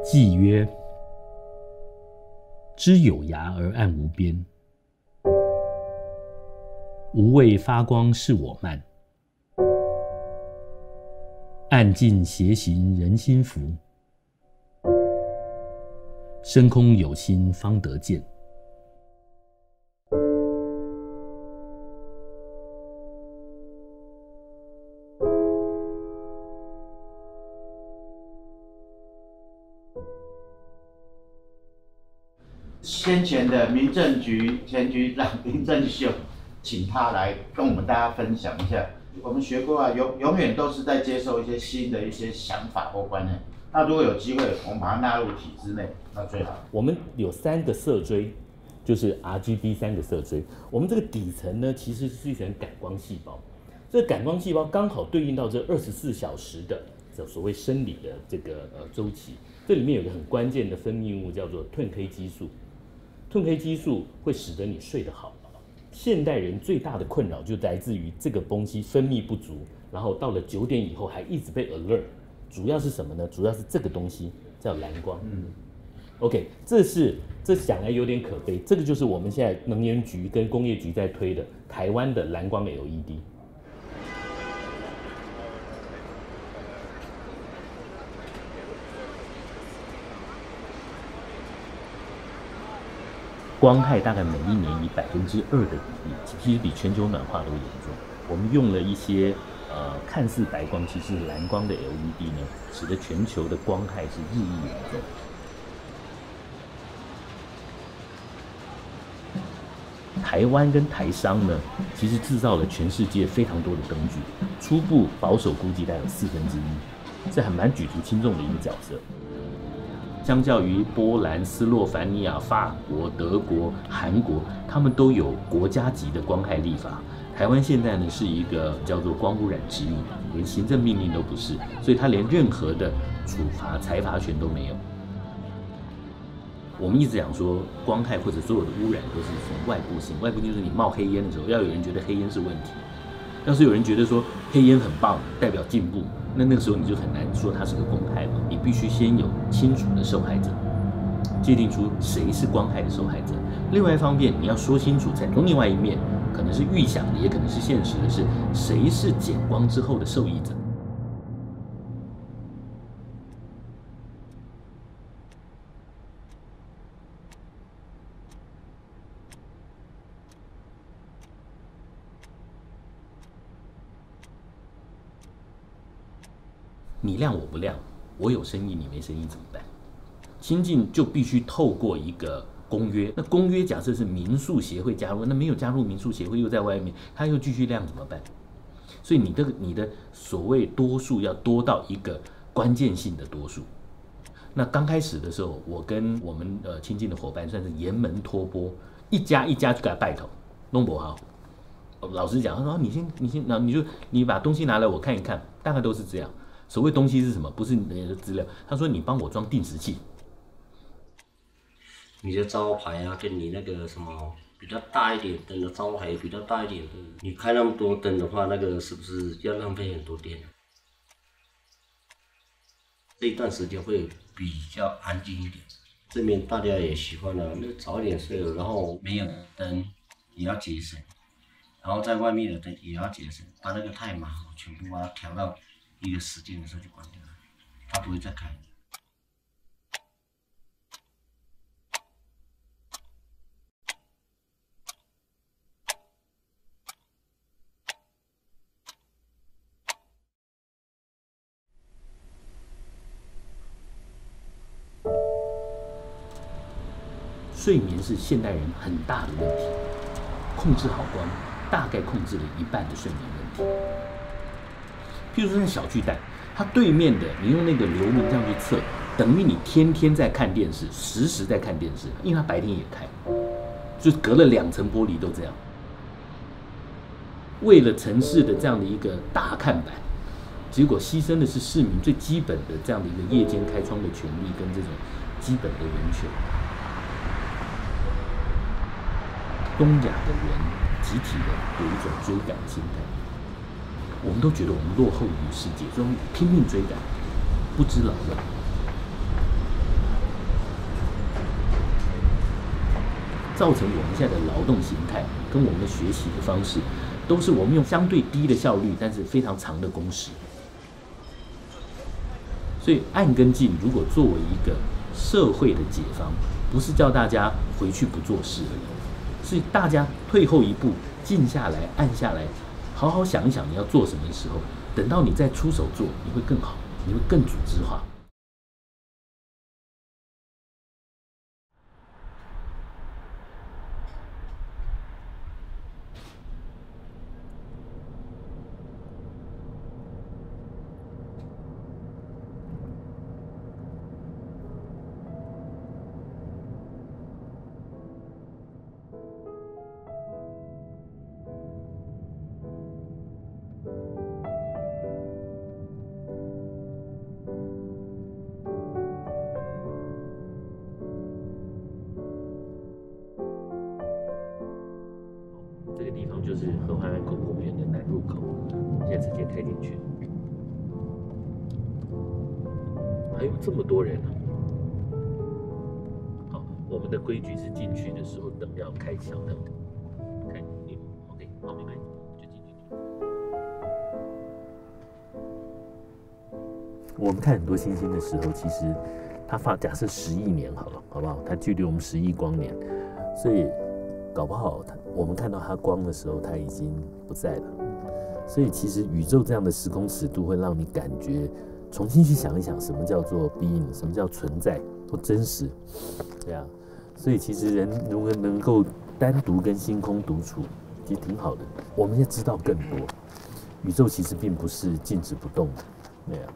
既曰：知有涯而暗无边，无畏发光是我慢，暗尽邪行人心浮，深空有心方得见。先前的民政局前局长林正秀，请他来跟我们大家分享一下。我们学过啊，永远都是在接受一些新的一些想法或观念。那如果有机会，我们把它纳入体制内，那最好。我们有3个色锥，就是 RGB 3个色锥。我们这个底层呢，其实是一层感光细胞。这个感光细胞刚好对应到这24小时的所谓生理的这个周期。这里面有一个很关键的分泌物，叫做褪黑激素。褪黑激素会使得你睡得好。现代人最大的困扰就来自于这个东西分泌不足，然后到了9点以后还一直被 alert。主要是什么呢？主要是这个东西叫蓝光。OK， 这想来有点可悲。这个就是我们现在能源局跟工业局在推的台湾的蓝光 LED。光害大概每一年以2%的比例，其实比全球暖化都严重。我们用了一些看似白光，其实是蓝光的 LED 呢，使得全球的光害是日益严重。台湾跟台商呢，其实制造了全世界非常多的灯具，初步保守估计大概有1/4，这还蛮举足轻重的一个角色。相较于波兰、斯洛凡尼亚、法国、德国、韩国，他们都有国家级的光害立法。台湾现在呢是一个叫做光污染指引，连行政命令都不是，所以它连任何的处罚、裁罚权都没有。我们一直讲说，光害或者所有的污染都是从外部性，外部性就是你冒黑烟的时候，要有人觉得黑烟是问题。要是有人觉得说黑烟很棒，代表进步，那个时候你就很难说它是个公害了。你必须先有清楚的受害者，界定出谁是光害的受害者。另外一方面，你要说清楚，从另外一面，可能是预想的，也可能是现实的，是谁是减光之后的受益者。你亮我不亮，我有生意你没生意怎么办？新进就必须透过一个公约，那公约假设是民宿协会加入，那没有加入民宿协会又在外面，他又继续亮怎么办？所以你的所谓多数要多到一个关键性的多数。那刚开始的时候，我跟我们亲近的伙伴算是沿门托钵，一家一家去给他拜头，弄不好。老实讲，他说你先，然后你把东西拿来我看一看，大概都是这样。所谓东西是什么？不是你的资料。他说你帮我装定时器。你的招牌啊，跟你那个什么比较大一点灯的招牌比较大一点的，你开那么多灯的话，那个是不是要浪费很多电？这一段时间会比较安静一点。这边大家也习惯了，早一点睡了，然后没有灯也要节省，然后在外面的灯也要节省，把那个太忙，全部把它调到一个时间的时候就关掉了，它不会再开。睡眠是现代人很大的问题，控制好光，大概控制了1半的睡眠问题。譬如说像小巨蛋，它对面的，你用那个流明这样去测，等于你天天在看电视，时时在看电视，因为它白天也开，就是隔了2层玻璃都这样。为了城市的这样的一个大看板，结果牺牲的是市民最基本的这样的一个夜间开窗的权利跟这种基本的人权。东亚的人集体的有一种追赶的心态，我们都觉得我们落后于世界，所以我们拼命追赶，不知老了。造成我们现在的劳动形态跟我们的学习的方式，都是我们用相对低的效率，但是非常长的工时。所以按跟进如果作为一个社会的解放，不是叫大家回去不做事而已，是大家退后一步，静下来，按下来，好好想一想你要做什么的时候，等到你再出手做，你会更好，你会更组织化。这个地方就是合欢安口公园的南入口，我们现在直接开进去。还有这么多人啊！好，我们的规矩是进去的时候灯要开小灯，开你 OK， 好，没关系，就进去。我们看很多星星的时候，其实它假设10亿年好了，好不好？它距离我们10亿光年，所以搞不好我们看到它光的时候，它已经不在了。所以其实宇宙这样的时空尺度会让你感觉重新去想一想，什么叫做 being， 什么叫存在或真实，对啊。所以其实人如果能够单独跟星空独处，其实挺好的。我们现在知道更多，宇宙其实并不是静止不动的，对啊。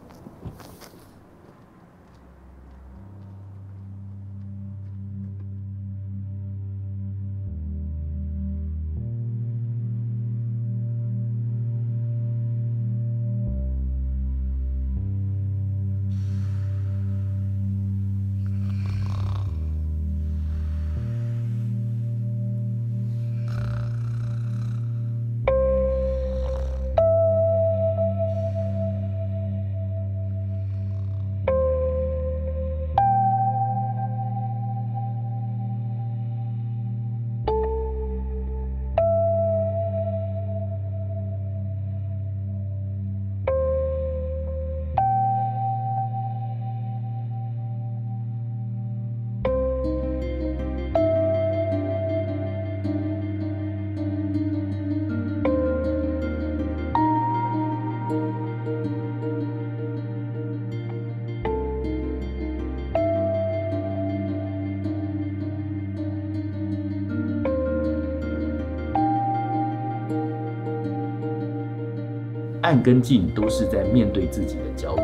暗跟静都是在面对自己的焦虑。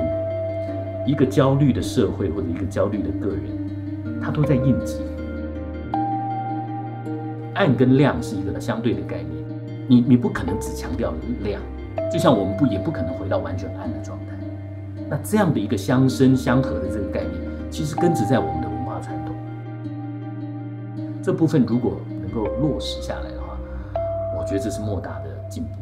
一个焦虑的社会或者一个焦虑的个人，他都在应激。暗跟亮是一个相对的概念，你不可能只强调亮，就像我们也不可能回到完全暗的状态。那这样的一个相生相合的这个概念，其实根植在我们的文化传统。这部分如果能够落实下来的话，我觉得这是莫大的进步。